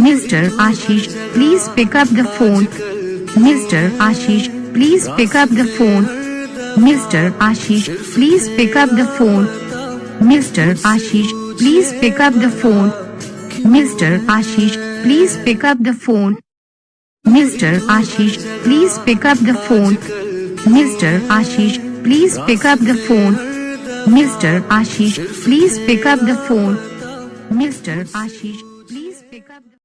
Mr. Aashiq, please pick up the phone. Mr. Aashiq, please pick up the phone. Mr. Aashiq, please pick up the phone. Mr. Aashiq, please pick up the phone. Mr. Aashiq, please pick up the phone. Mr. Aashiq, please pick up the phone. Mr. Aashiq, please pick up the phone. Mr. Aashiq, please pick up the phone. Mr. Aashiq, please pick up the